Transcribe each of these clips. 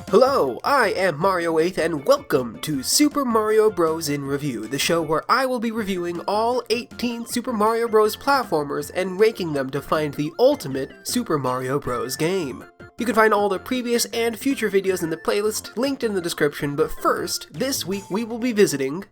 Hello, I am Mario 8 and welcome to Super Mario Bros. In Review, the show where I will be reviewing all 18 Super Mario Bros. Platformers and ranking them to find the ultimate Super Mario Bros. Game. You can find all the previous and future videos in the playlist linked in the description, but first, this week we will be visiting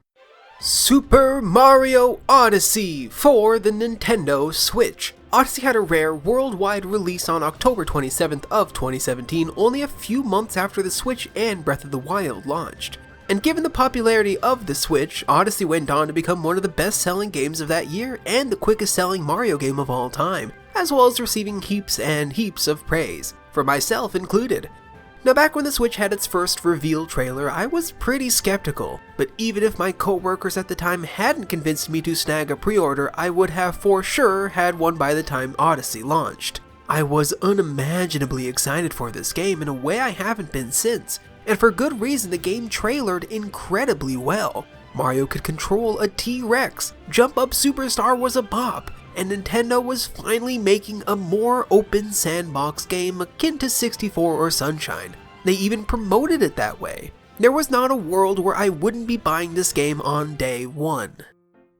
Super Mario Odyssey for the Nintendo Switch. Odyssey had a rare worldwide release on October 27th of 2017, only a few months after the Switch and Breath of the Wild launched. And given the popularity of the Switch, Odyssey went on to become one of the best-selling games of that year and the quickest-selling Mario game of all time, as well as receiving heaps and heaps of praise, for myself included. Now, back when the Switch had its first reveal trailer, I was pretty skeptical, but even if my co-workers at the time hadn't convinced me to snag a pre-order, I would have for sure had one by the time Odyssey launched. I was unimaginably excited for this game in a way I haven't been since, and for good reason. The game trailered incredibly well. Mario could control a T-Rex, Jump Up Superstar was a bop, and Nintendo was finally making a more open sandbox game akin to 64 or Sunshine. They even promoted it that way. There was not a world where I wouldn't be buying this game on day one.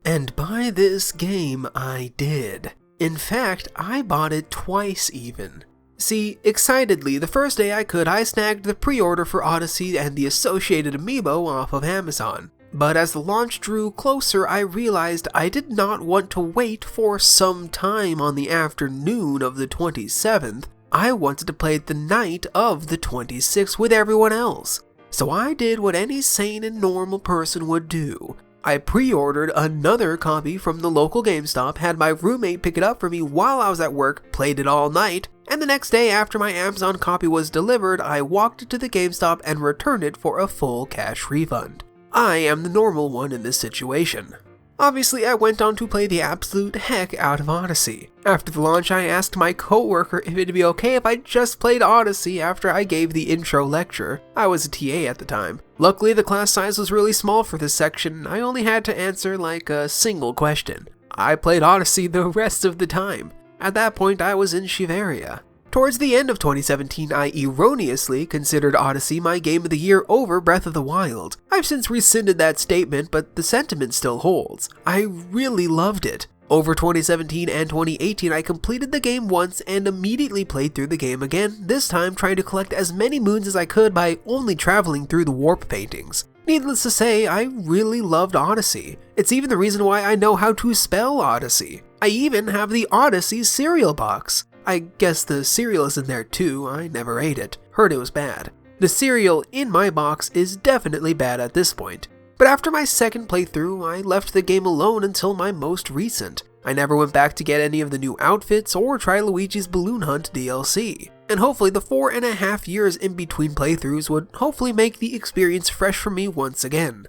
And buy this game I did. In fact, I bought it twice even. See, excitedly, the first day I could, I snagged the pre-order for Odyssey and the associated amiibo off of Amazon. But as the launch drew closer, I realized I did not want to wait for some time on the afternoon of the 27th. I wanted to play it the night of the 26th with everyone else. So I did what any sane and normal person would do. I pre-ordered another copy from the local GameStop, had my roommate pick it up for me while I was at work, played it all night, and the next day after my Amazon copy was delivered, I walked to the GameStop and returned it for a full cash refund. I am the normal one in this situation. Obviously, I went on to play the absolute heck out of Odyssey. After the launch, I asked my co-worker if it'd be okay if I just played Odyssey after I gave the intro lecture. I was a TA at the time. Luckily, the class size was really small for this section. I only had to answer like a single question. I played Odyssey the rest of the time. At that point, I was in Shiveria. Towards the end of 2017, I erroneously considered Odyssey my game of the year over Breath of the Wild. I've since rescinded that statement, but the sentiment still holds. I really loved it. Over 2017 and 2018, I completed the game once and immediately played through the game again, this time trying to collect as many moons as I could by only traveling through the warp paintings. Needless to say, I really loved Odyssey. It's even the reason why I know how to spell Odyssey. I even have the Odyssey cereal box. I guess the cereal is in there too, I never ate it, heard it was bad. The cereal in my box is definitely bad at this point. But after my second playthrough, I left the game alone until my most recent. I never went back to get any of the new outfits or try Luigi's Balloon Hunt DLC. And hopefully the 4.5 years in between playthroughs would hopefully make the experience fresh for me once again.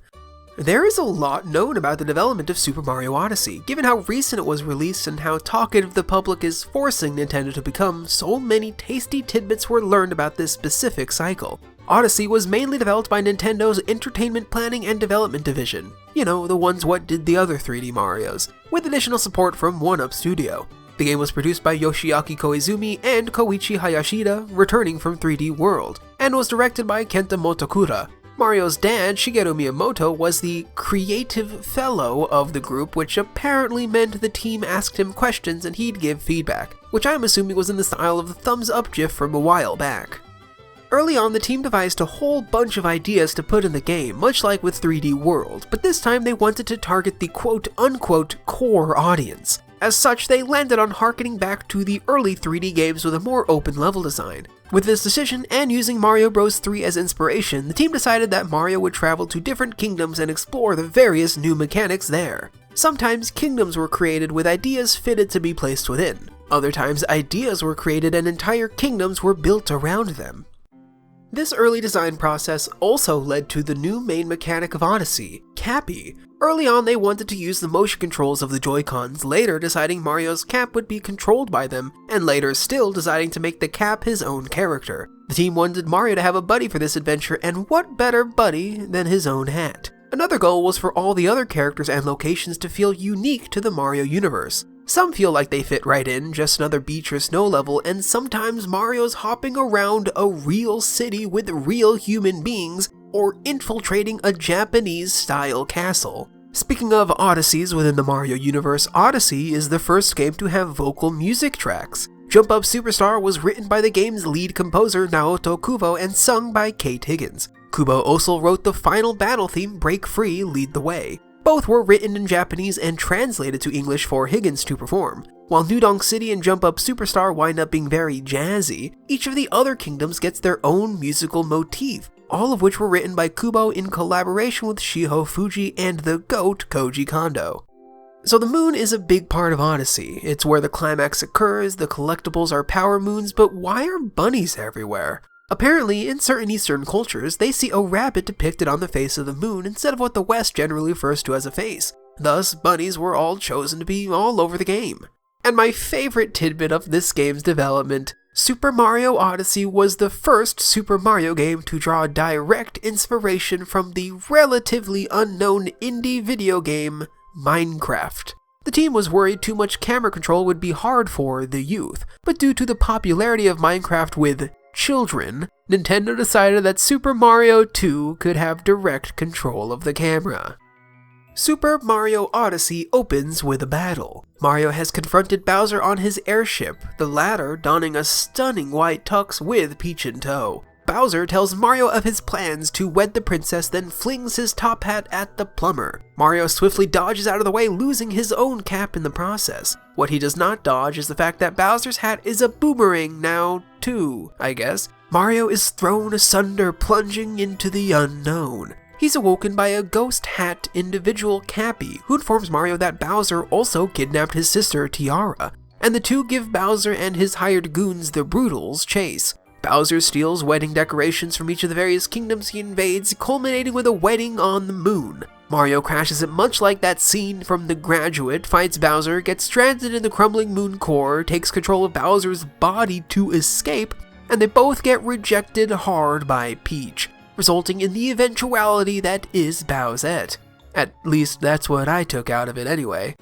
There is a lot known about the development of Super Mario Odyssey, given how recent it was released and how talkative the public is forcing Nintendo to become. So many tasty tidbits were learned about this specific cycle. Odyssey was mainly developed by Nintendo's Entertainment Planning and Development Division, you know, the ones what did the other 3D Marios, with additional support from 1UP Studio. The game was produced by Yoshiaki Koizumi and Koichi Hayashida, returning from 3D World, and was directed by Kenta Motokura. Mario's dad, Shigeru Miyamoto, was the creative fellow of the group, which apparently meant the team asked him questions and he'd give feedback, which I'm assuming was in the style of the thumbs up gif from a while back. Early on, the team devised a whole bunch of ideas to put in the game, much like with 3D World, but this time they wanted to target the quote-unquote core audience. As such, they landed on harkening back to the early 3D games with a more open level design. With this decision, and using Mario Bros. 3 as inspiration, the team decided that Mario would travel to different kingdoms and explore the various new mechanics there. Sometimes kingdoms were created with ideas fitted to be placed within. Other times, ideas were created and entire kingdoms were built around them. This early design process also led to the new main mechanic of Odyssey, Cappy. Early on, they wanted to use the motion controls of the Joy-Cons, later deciding Mario's cap would be controlled by them, and later still deciding to make the cap his own character. The team wanted Mario to have a buddy for this adventure, and what better buddy than his own hat? Another goal was for all the other characters and locations to feel unique to the Mario universe. Some feel like they fit right in, just another beach or snow level, and sometimes Mario's hopping around a real city with real human beings, or infiltrating a Japanese-style castle. Speaking of Odysseys within the Mario universe, Odyssey is the first game to have vocal music tracks. Jump Up Superstar was written by the game's lead composer Naoto Kubo and sung by Kate Higgins. Kubo also wrote the final battle theme, Break Free, Lead the Way. Both were written in Japanese and translated to English for Higgins to perform. While New Donk City and Jump Up Superstar wind up being very jazzy, each of the other kingdoms gets their own musical motif, all of which were written by Kubo in collaboration with Shiho Fuji and the GOAT Koji Kondo. So the moon is a big part of Odyssey. It's where the climax occurs, the collectibles are power moons, but why are bunnies everywhere? Apparently, in certain Eastern cultures, they see a rabbit depicted on the face of the moon instead of what the West generally refers to as a face. Thus, bunnies were all chosen to be all over the game. And my favorite tidbit of this game's development, Super Mario Odyssey was the first Super Mario game to draw direct inspiration from the relatively unknown indie video game, Minecraft. The team was worried too much camera control would be hard for the youth, but due to the popularity of Minecraft with children, Nintendo decided that Super Mario 2 could have direct control of the camera. Super Mario Odyssey opens with a battle. Mario has confronted Bowser on his airship, the latter donning a stunning white tux with Peach in tow. Bowser tells Mario of his plans to wed the princess, then flings his top hat at the plumber. Mario swiftly dodges out of the way, losing his own cap in the process. What he does not dodge is the fact that Bowser's hat is a boomerang now, too, I guess. Mario is thrown asunder, plunging into the unknown. He's awoken by a ghost hat individual, Cappy, who informs Mario that Bowser also kidnapped his sister, Tiara, and the two give Bowser and his hired goons, the Brutals, chase. Bowser steals wedding decorations from each of the various kingdoms he invades, culminating with a wedding on the moon. Mario crashes it much like that scene from The Graduate, fights Bowser, gets stranded in the crumbling moon core, takes control of Bowser's body to escape, and they both get rejected hard by Peach, resulting in the eventuality that is Bowsette. At least that's what I took out of it anyway.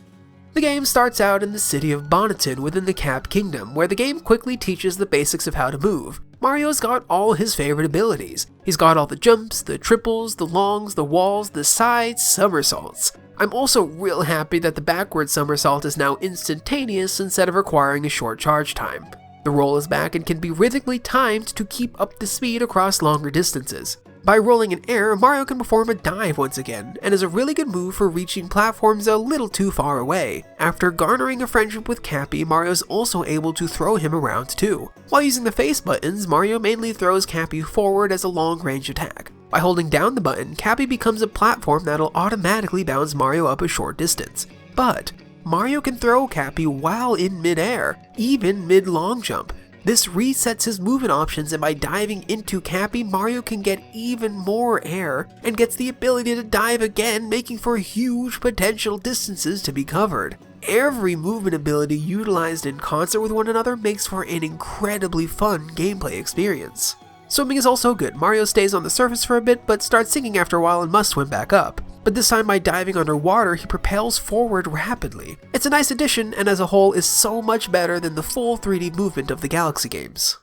The game starts out in the city of Bonneton within the Cap Kingdom, where the game quickly teaches the basics of how to move. Mario's got all his favorite abilities. He's got all the jumps, the triples, the longs, the walls, the sides, somersaults. I'm also real happy that the backward somersault is now instantaneous instead of requiring a short charge time. The roll is back and can be rhythmically timed to keep up the speed across longer distances. By rolling in air, Mario can perform a dive once again, and is a really good move for reaching platforms a little too far away. After garnering a friendship with Cappy, Mario's also able to throw him around too. While using the face buttons, Mario mainly throws Cappy forward as a long-range attack. By holding down the button, Cappy becomes a platform that'll automatically bounce Mario up a short distance. But Mario can throw Cappy while in mid-air, even mid-long jump. This resets his movement options, and by diving into Cappy, Mario can get even more air and gets the ability to dive again, making for huge potential distances to be covered. Every movement ability utilized in concert with one another makes for an incredibly fun gameplay experience. Swimming is also good. Mario stays on the surface for a bit, but starts sinking after a while and must swim back up. But this time by diving underwater, he propels forward rapidly. It's a nice addition, and as a whole is so much better than the full 3D movement of the Galaxy games.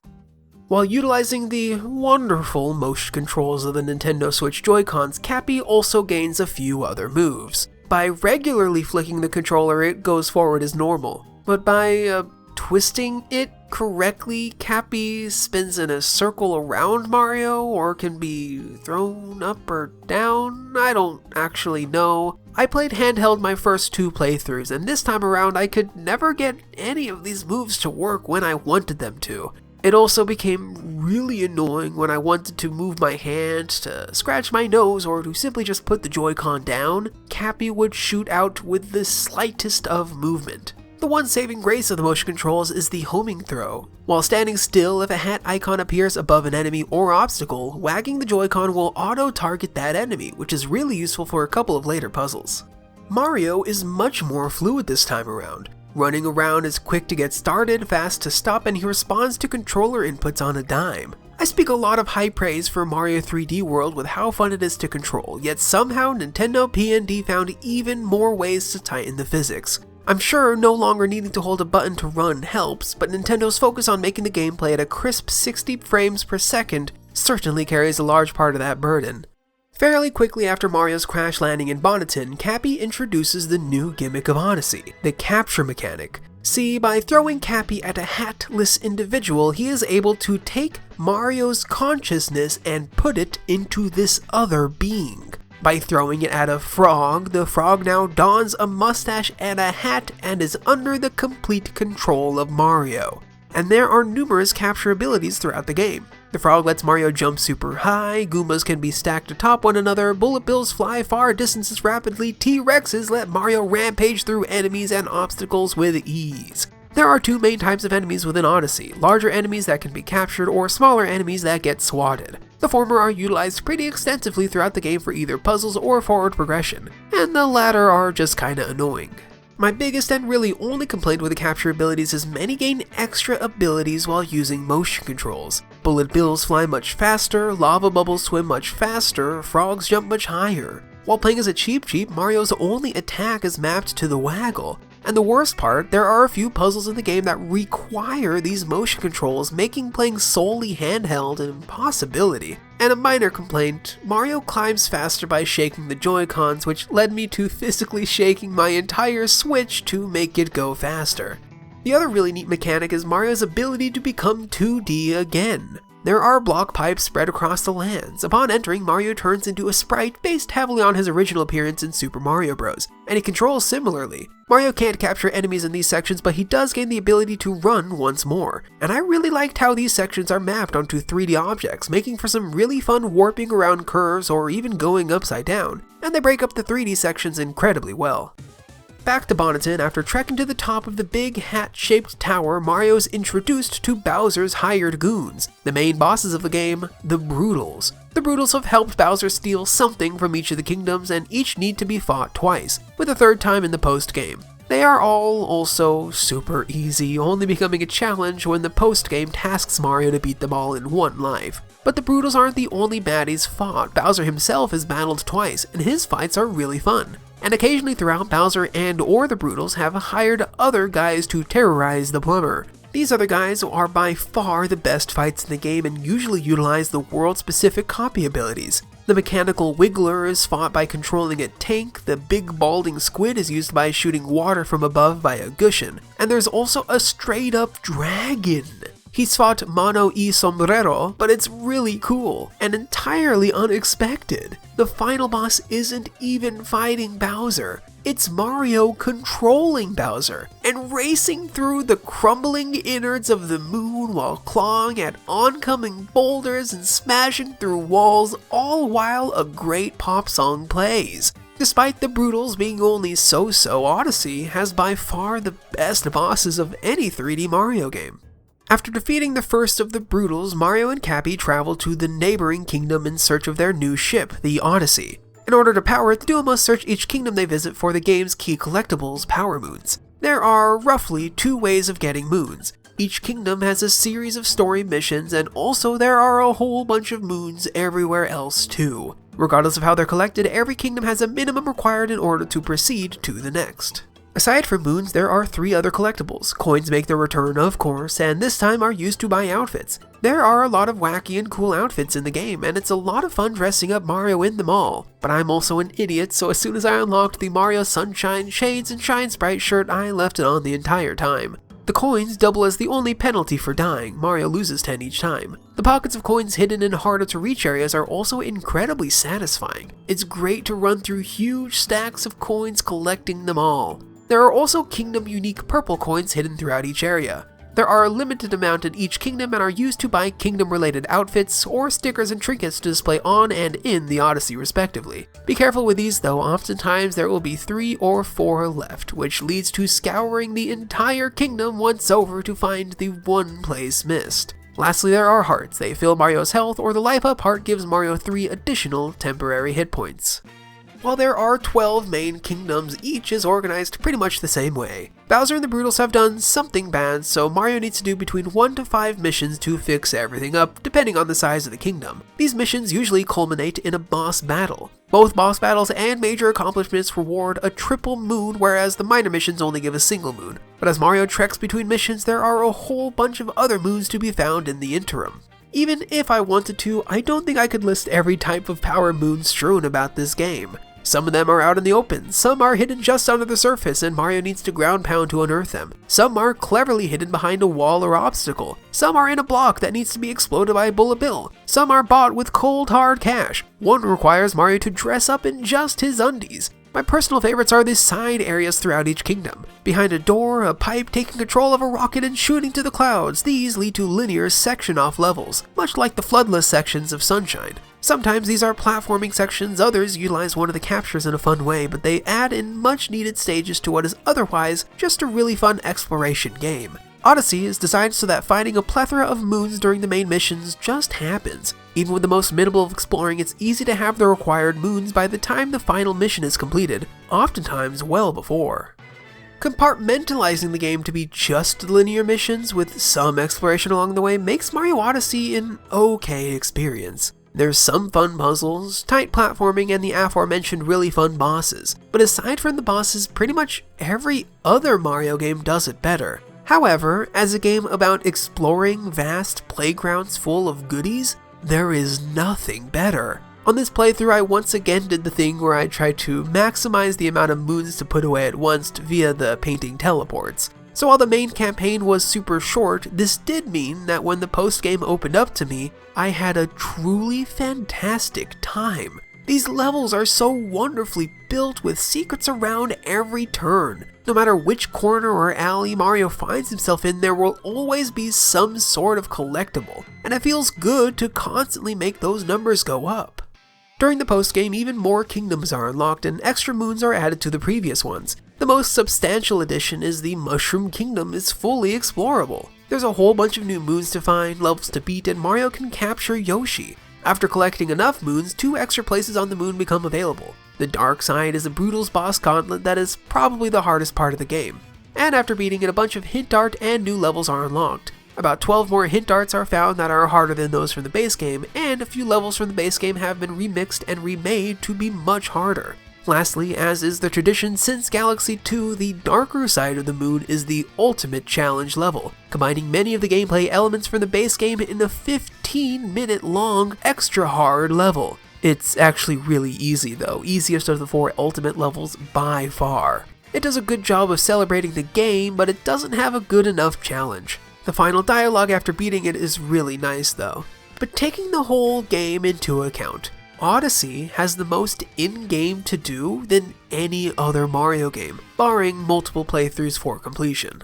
While utilizing the wonderful motion controls of the Nintendo Switch Joy-Cons, Cappy also gains a few other moves. By regularly flicking the controller, it goes forward as normal, but by twisting it correctly, Cappy spins in a circle around Mario, or can be thrown up or down. I don't actually know. I played handheld my first 2 playthroughs, and this time around I could never get any of these moves to work when I wanted them to. It also became really annoying when I wanted to move my hand, to scratch my nose, or to simply just put the Joy-Con down. Cappy would shoot out with the slightest of movement. The one saving grace of the motion controls is the homing throw. While standing still, if a hat icon appears above an enemy or obstacle, wagging the Joy-Con will auto-target that enemy, which is really useful for a couple of later puzzles. Mario is much more fluid this time around. Running around is quick to get started, fast to stop, and he responds to controller inputs on a dime. I speak a lot of high praise for Mario 3D World with how fun it is to control, yet somehow Nintendo P&D found even more ways to tighten the physics. I'm sure no longer needing to hold a button to run helps, but Nintendo's focus on making the game play at a crisp 60 frames per second certainly carries a large part of that burden. Fairly quickly after Mario's crash landing in Bonneton, Cappy introduces the new gimmick of Odyssey, the capture mechanic. See, by throwing Cappy at a hatless individual, he is able to take Mario's consciousness and put it into this other being. By throwing it at a frog, the frog now dons a mustache and a hat and is under the complete control of Mario. And there are numerous capture abilities throughout the game. The frog lets Mario jump super high, Goombas can be stacked atop one another, bullet bills fly far distances rapidly, T-Rexes let Mario rampage through enemies and obstacles with ease. There are two main types of enemies within Odyssey, larger enemies that can be captured or smaller enemies that get swatted. The former are utilized pretty extensively throughout the game for either puzzles or forward progression, and the latter are just kinda annoying. My biggest and really only complaint with the capture abilities is many gain extra abilities while using motion controls. Bullet bills fly much faster, lava bubbles swim much faster, frogs jump much higher. While playing as a Cheep Cheep, Mario's only attack is mapped to the waggle. And the worst part, there are a few puzzles in the game that require these motion controls, making playing solely handheld an impossibility. And a minor complaint, Mario climbs faster by shaking the Joy-Cons, which led me to physically shaking my entire Switch to make it go faster. The other really neat mechanic is Mario's ability to become 2D again. There are block pipes spread across the lands. Upon entering, Mario turns into a sprite based heavily on his original appearance in Super Mario Bros., and he controls similarly. Mario can't capture enemies in these sections, but he does gain the ability to run once more. And I really liked how these sections are mapped onto 3D objects, making for some really fun warping around curves or even going upside down, and they break up the 3D sections incredibly well. Back to Bonneton, after trekking to the top of the big hat-shaped tower, Mario is introduced to Bowser's hired goons, the main bosses of the game, the Broodals. The Broodals have helped Bowser steal something from each of the kingdoms and each need to be fought twice, with a third time in the post-game. They are all also super easy, only becoming a challenge when the post-game tasks Mario to beat them all in one life. But the Broodals aren't the only baddies fought. Bowser himself is battled twice, and his fights are really fun. And occasionally throughout, Bowser and or the Broodals have hired other guys to terrorize the plumber. These other guys are by far the best fights in the game and usually utilize the world-specific copy abilities. The mechanical Wiggler is fought by controlling a tank, the big balding squid is used by shooting water from above by a Gushin, and there's also a straight-up dragon. He's fought Mano y Sombrero, but it's really cool and entirely unexpected. The final boss isn't even fighting Bowser, it's Mario controlling Bowser and racing through the crumbling innards of the moon while clawing at oncoming boulders and smashing through walls, all while a great pop song plays. Despite the Broodals being only so-so, Odyssey has by far the best bosses of any 3D Mario game. After defeating the first of the Broodals, Mario and Cappy travel to the neighboring kingdom in search of their new ship, the Odyssey. In order to power it, the duo must search each kingdom they visit for the game's key collectibles, Power Moons. There are roughly 2 ways of getting moons. Each kingdom has a series of story missions, and also there are a whole bunch of moons everywhere else too. Regardless of how they're collected, every kingdom has a minimum required in order to proceed to the next. Aside from moons, there are 3 other collectibles. Coins make their return, of course, and this time are used to buy outfits. There are a lot of wacky and cool outfits in the game, and it's a lot of fun dressing up Mario in them all. But I'm also an idiot, so as soon as I unlocked the Mario Sunshine Shades and Shine Sprite shirt, I left it on the entire time. The coins double as the only penalty for dying. Mario loses 10 each time. The pockets of coins hidden in harder to reach areas are also incredibly satisfying. It's great to run through huge stacks of coins collecting them all. There are also kingdom-unique purple coins hidden throughout each area. There are a limited amount in each kingdom and are used to buy kingdom-related outfits or stickers and trinkets to display on and in the Odyssey respectively. Be careful with these though, oftentimes there will be 3 or 4 left, which leads to scouring the entire kingdom once over to find the one place missed. Lastly, there are hearts. They fill Mario's health, or the Life Up heart gives Mario 3 additional temporary hit points. While there are 12 main kingdoms, each is organized pretty much the same way. Bowser and the Broodals have done something bad, so Mario needs to do between 1 to 5 missions to fix everything up, depending on the size of the kingdom. These missions usually culminate in a boss battle. Both boss battles and major accomplishments reward a triple moon, whereas the minor missions only give a single moon. But as Mario treks between missions, there are a whole bunch of other moons to be found in the interim. Even if I wanted to, I don't think I could list every type of power moon strewn about this game. Some of them are out in the open, some are hidden just under the surface and Mario needs to ground pound to unearth them. Some are cleverly hidden behind a wall or obstacle. Some are in a block that needs to be exploded by a bullet bill. Some are bought with cold hard cash. One requires Mario to dress up in just his undies. My personal favorites are the side areas throughout each kingdom. Behind a door, a pipe taking control of a rocket and shooting to the clouds. These lead to linear section-off levels, much like the floodless sections of Sunshine. Sometimes these are platforming sections, others utilize one of the captures in a fun way, but they add in much needed stages to what is otherwise just a really fun exploration game. Odyssey is designed so that finding a plethora of moons during the main missions just happens. Even with the most minimal of exploring, it's easy to have the required moons by the time the final mission is completed, oftentimes well before. Compartmentalizing the game to be just linear missions with some exploration along the way makes Mario Odyssey an okay experience. There's some fun puzzles, tight platforming, and the aforementioned really fun bosses, but aside from the bosses, pretty much every other Mario game does it better. However, as a game about exploring vast playgrounds full of goodies, there is nothing better. On this playthrough, I once again did the thing where I tried to maximize the amount of moons to put away at once via the painting teleports. So while the main campaign was super short, this did mean that when the post-game opened up to me, I had a truly fantastic time. These levels are so wonderfully built with secrets around every turn. No matter which corner or alley Mario finds himself in, there will always be some sort of collectible, and it feels good to constantly make those numbers go up. During the post-game, even more kingdoms are unlocked and extra moons are added to the previous ones. The most substantial addition is the Mushroom Kingdom is fully explorable. There's a whole bunch of new moons to find, levels to beat, and Mario can capture Yoshi. After collecting enough moons, 2 extra places on the moon become available. The dark side is a Brutal's boss gauntlet that is probably the hardest part of the game. And after beating it, a bunch of hint art and new levels are unlocked. About 12 more hint arts are found that are harder than those from the base game, and a few levels from the base game have been remixed and remade to be much harder. Lastly, as is the tradition since Galaxy 2, the darker side of the moon is the ultimate challenge level, combining many of the gameplay elements from the base game in a 15-minute long extra hard level. It's actually really easy though, easiest of the 4 ultimate levels by far. It does a good job of celebrating the game, but it doesn't have a good enough challenge. The final dialogue after beating it is really nice though. But taking the whole game into account, Odyssey has the most in-game to do than any other Mario game, barring multiple playthroughs for completion.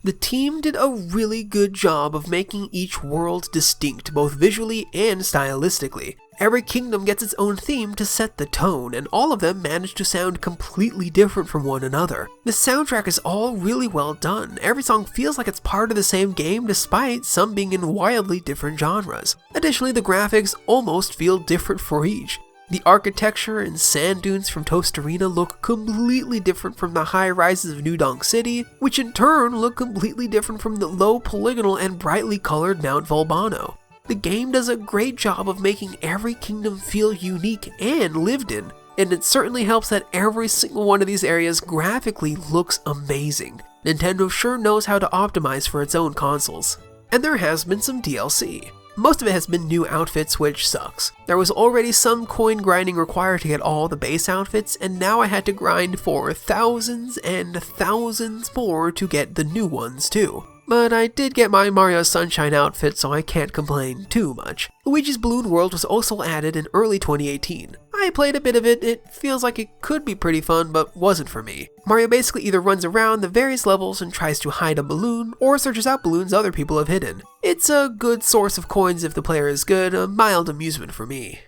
The team did a really good job of making each world distinct both visually and stylistically. Every kingdom gets its own theme to set the tone, and all of them manage to sound completely different from one another. The soundtrack is all really well done. Every song feels like it's part of the same game despite some being in wildly different genres. Additionally, the graphics almost feel different for each. The architecture and sand dunes from Toast Arena look completely different from the high rises of New Donk City, which in turn look completely different from the low polygonal and brightly colored Mount Volbano. The game does a great job of making every kingdom feel unique and lived in, and it certainly helps that every single one of these areas graphically looks amazing. Nintendo sure knows how to optimize for its own consoles. And there has been some DLC. Most of it has been new outfits, which sucks. There was already some coin grinding required to get all the base outfits, and now I had to grind for thousands and thousands more to get the new ones too. But I did get my Mario Sunshine outfit, so I can't complain too much. Luigi's Balloon World was also added in early 2018. I played a bit of it, it feels like it could be pretty fun, but wasn't for me. Mario basically either runs around the various levels and tries to hide a balloon, or searches out balloons other people have hidden. It's a good source of coins if the player is good, a mild amusement for me.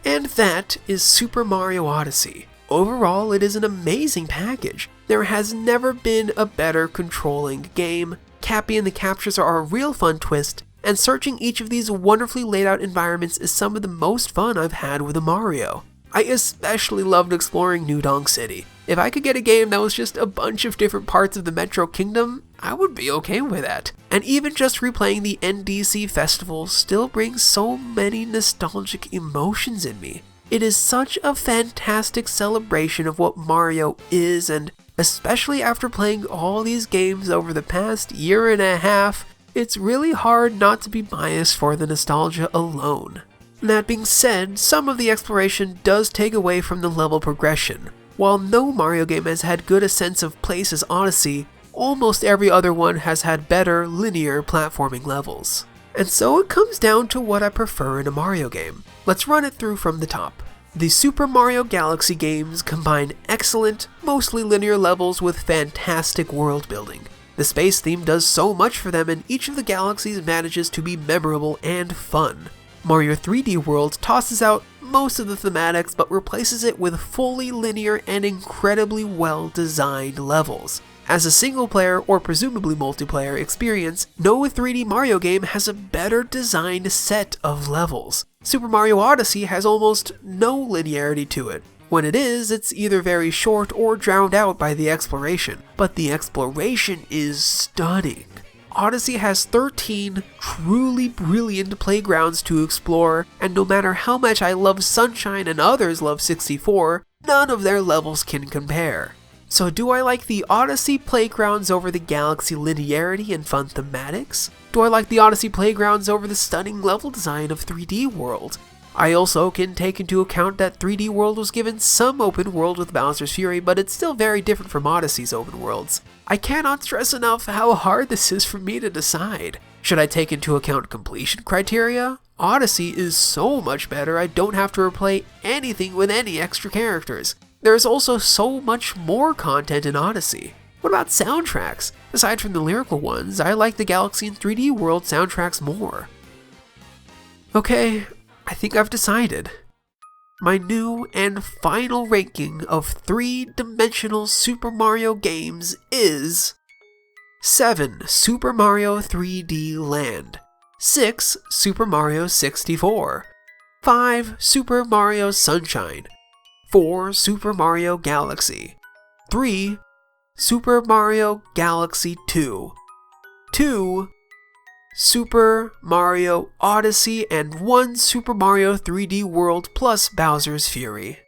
And that is Super Mario Odyssey. Overall, it is an amazing package. There has never been a better controlling game. Cappy and the captures are a real fun twist, and searching each of these wonderfully laid out environments is some of the most fun I've had with a Mario. I especially loved exploring New Donk City. If I could get a game that was just a bunch of different parts of the Metro Kingdom, I would be okay with that. And even just replaying the NDC Festival still brings so many nostalgic emotions in me. It is such a fantastic celebration of what Mario is, and especially after playing all these games over the past year and a half, it's really hard not to be biased for the nostalgia alone. That being said, some of the exploration does take away from the level progression. While no Mario game has had good a sense of place as Odyssey, almost every other one has had better, linear platforming levels. And so it comes down to what I prefer in a Mario game. Let's run it through from the top. The Super Mario Galaxy games combine excellent, mostly linear levels with fantastic world building. The space theme does so much for them, and each of the galaxies manages to be memorable and fun. Mario 3D World tosses out most of the thematics but replaces it with fully linear and incredibly well designed levels. As a single player or presumably multiplayer experience, no 3D Mario game has a better designed set of levels. Super Mario Odyssey has almost no linearity to it. When it is, it's either very short or drowned out by the exploration, but the exploration is stunning. Odyssey has 13 truly brilliant playgrounds to explore, and no matter how much I love Sunshine and others love 64, none of their levels can compare. So do I like the Odyssey playgrounds over the Galaxy linearity and fun thematics? Do I like the Odyssey playgrounds over the stunning level design of 3D World? I also can take into account that 3D World was given some open world with Bowser's Fury, but it's still very different from Odyssey's open worlds. I cannot stress enough how hard this is for me to decide. Should I take into account completion criteria? Odyssey is so much better I don't have to replay anything with any extra characters. There is also so much more content in Odyssey. What about soundtracks? Aside from the lyrical ones, I like the Galaxy and 3D World soundtracks more. Okay, I think I've decided. My new and final ranking of three-dimensional Super Mario games is 7. Super Mario 3D Land, 6. Super Mario 64, 5. Super Mario Sunshine, 4. Super Mario Galaxy, 3. Super Mario Galaxy 2, 2. Super Mario Odyssey, and 1 Super Mario 3D World plus Bowser's Fury.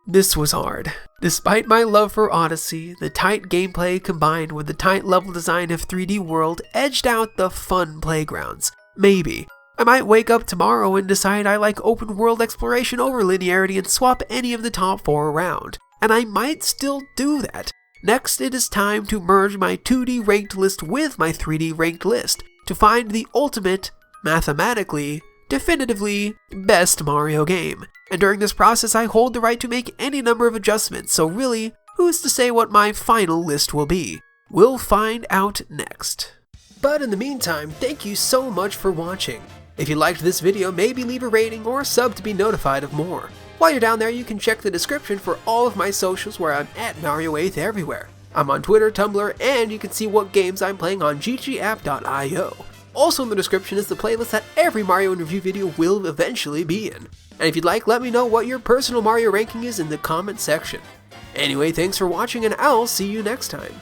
This was hard. Despite my love for Odyssey, the tight gameplay combined with the tight level design of 3D World edged out the fun playgrounds. Maybe. I might wake up tomorrow and decide I like open world exploration over linearity and swap any of the top 4 around. And I might still do that. Next, it is time to merge my 2D ranked list with my 3D ranked list to find the ultimate, mathematically, definitively best Mario game. And during this process, I hold the right to make any number of adjustments, so really, who's to say what my final list will be? We'll find out next. But in the meantime, thank you so much for watching. If you liked this video, maybe leave a rating or sub to be notified of more. While you're down there, you can check the description for all of my socials where I'm at Mario8th everywhere. I'm on Twitter, Tumblr, and you can see what games I'm playing on ggApp.io. Also in the description is the playlist that every Mario and Review video will eventually be in. And if you'd like, let me know what your personal Mario ranking is in the comment section. Anyway, thanks for watching, and I'll see you next time.